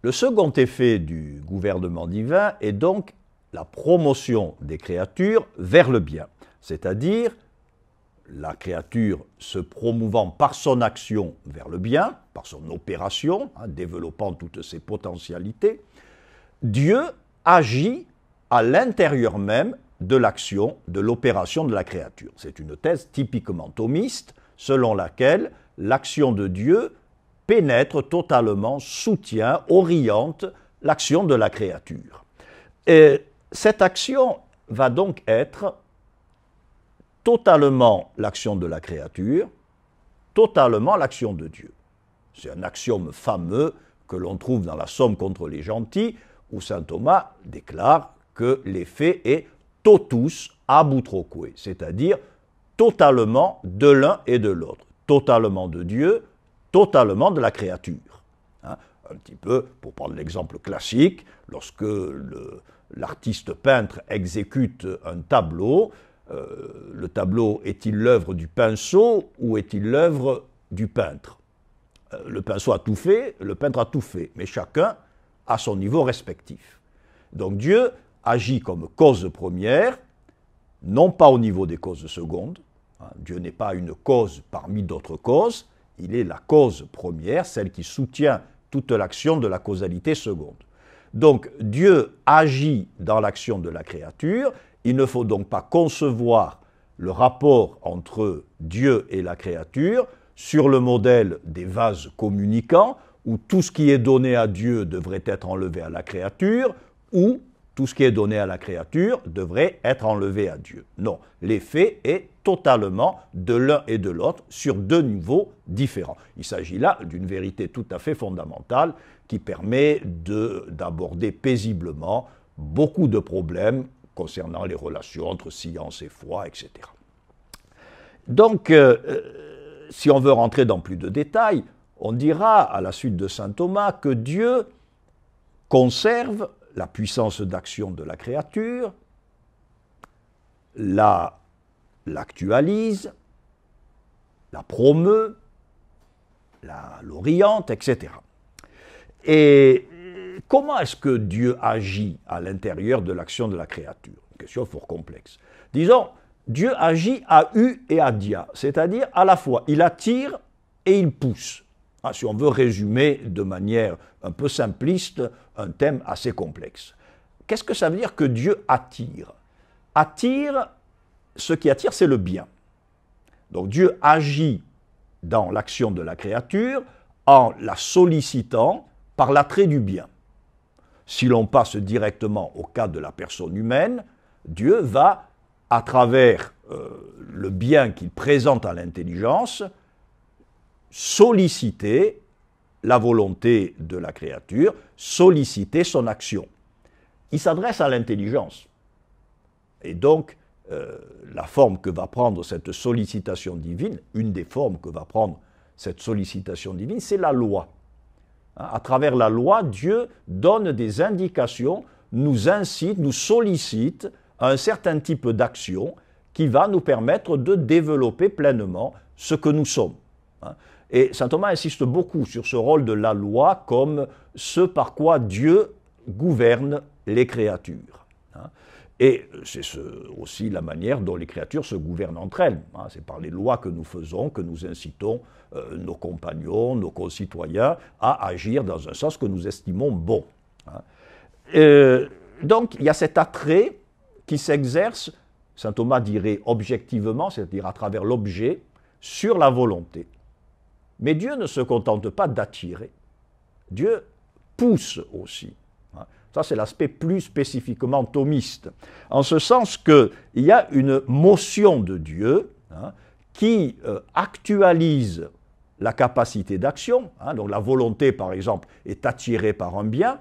Le second effet du gouvernement divin est donc la promotion des créatures vers le bien, c'est-à-dire la créature se promouvant par son action vers le bien, par son opération, développant toutes ses potentialités. Dieu agit à l'intérieur même de l'action, de l'opération de la créature. C'est une thèse typiquement thomiste, selon laquelle l'action de Dieu pénètre totalement, soutient, oriente l'action de la créature. Et cette action va donc être totalement l'action de la créature, totalement l'action de Dieu. C'est un axiome fameux que l'on trouve dans la Somme contre les gentils, où saint Thomas déclare que l'effet est totus ab utroque, c'est-à-dire totalement de l'un et de l'autre, totalement de Dieu, totalement de la créature. Un petit peu, pour prendre l'exemple classique, lorsque l'artiste peintre exécute un tableau, le tableau est-il l'œuvre du pinceau ou est-il l'œuvre du peintre? Le pinceau a tout fait, le peintre a tout fait, mais chacun à son niveau respectif. Donc Dieu agit comme cause première, non pas au niveau des causes secondes. Dieu n'est pas une cause parmi d'autres causes, il est la cause première, celle qui soutient toute l'action de la causalité seconde. Donc Dieu agit dans l'action de la créature, il ne faut donc pas concevoir le rapport entre Dieu et la créature sur le modèle des vases communicants, où tout ce qui est donné à Dieu devrait être enlevé à la créature, ou tout ce qui est donné à la créature devrait être enlevé à Dieu. Non, l'effet est totalement de l'un et de l'autre sur deux niveaux différents. Il s'agit là d'une vérité tout à fait fondamentale qui permet d'aborder paisiblement beaucoup de problèmes concernant les relations entre science et foi, etc. Donc, si on veut rentrer dans plus de détails, on dira à la suite de saint Thomas que Dieu conserve la puissance d'action de la créature, l'actualise, la promeut, l'oriente, etc. Et comment est-ce que Dieu agit à l'intérieur de l'action de la créature? Une question fort complexe. Disons, Dieu agit à U et à dia, c'est-à-dire à la fois il attire et il pousse. Si on veut résumer de manière un peu simpliste un thème assez complexe. Qu'est-ce que ça veut dire que Dieu attire? Attire, ce qui attire, c'est le bien. Donc Dieu agit dans l'action de la créature en la sollicitant par l'attrait du bien. Si l'on passe directement au cas de la personne humaine, Dieu va, à travers le bien qu'il présente à l'intelligence, solliciter la volonté de la créature, solliciter son action. Il s'adresse à l'intelligence. Et donc, la forme que va prendre cette sollicitation divine, une des formes que va prendre cette sollicitation divine, c'est la loi. À travers la loi, Dieu donne des indications, nous incite, nous sollicite à un certain type d'action qui va nous permettre de développer pleinement ce que nous sommes. Et saint Thomas insiste beaucoup sur ce rôle de la loi comme ce par quoi Dieu gouverne les créatures. Et c'est aussi la manière dont les créatures se gouvernent entre elles. C'est par les lois que nous faisons que nous incitons nos compagnons, nos concitoyens à agir dans un sens que nous estimons bon. Donc il y a cet attrait qui s'exerce, saint Thomas dirait objectivement, c'est-à-dire à travers l'objet, sur la volonté. Mais Dieu ne se contente pas d'attirer. Dieu pousse aussi. Ça, c'est l'aspect plus spécifiquement thomiste. En ce sens qu'il y a une motion de Dieu qui actualise la capacité d'action. Donc la volonté, par exemple, est attirée par un bien,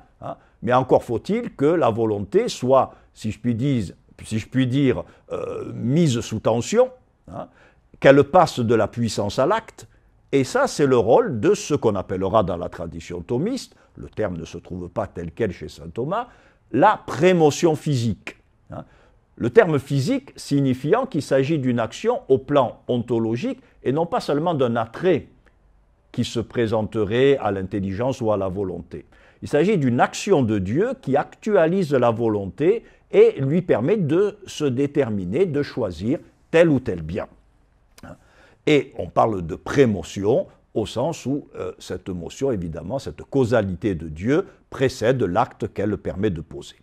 mais encore faut-il que la volonté soit, si je puis dire, mise sous tension, qu'elle passe de la puissance à l'acte. Et ça, c'est le rôle de ce qu'on appellera dans la tradition thomiste, le terme ne se trouve pas tel quel chez saint Thomas, la prémotion physique. Le terme physique signifiant qu'il s'agit d'une action au plan ontologique et non pas seulement d'un attrait. qui se présenterait à l'intelligence ou à la volonté. Il s'agit d'une action de Dieu qui actualise la volonté et lui permet de se déterminer, de choisir tel ou tel bien. Et on parle de prémotion au sens où cette motion, évidemment, cette causalité de Dieu précède l'acte qu'elle permet de poser.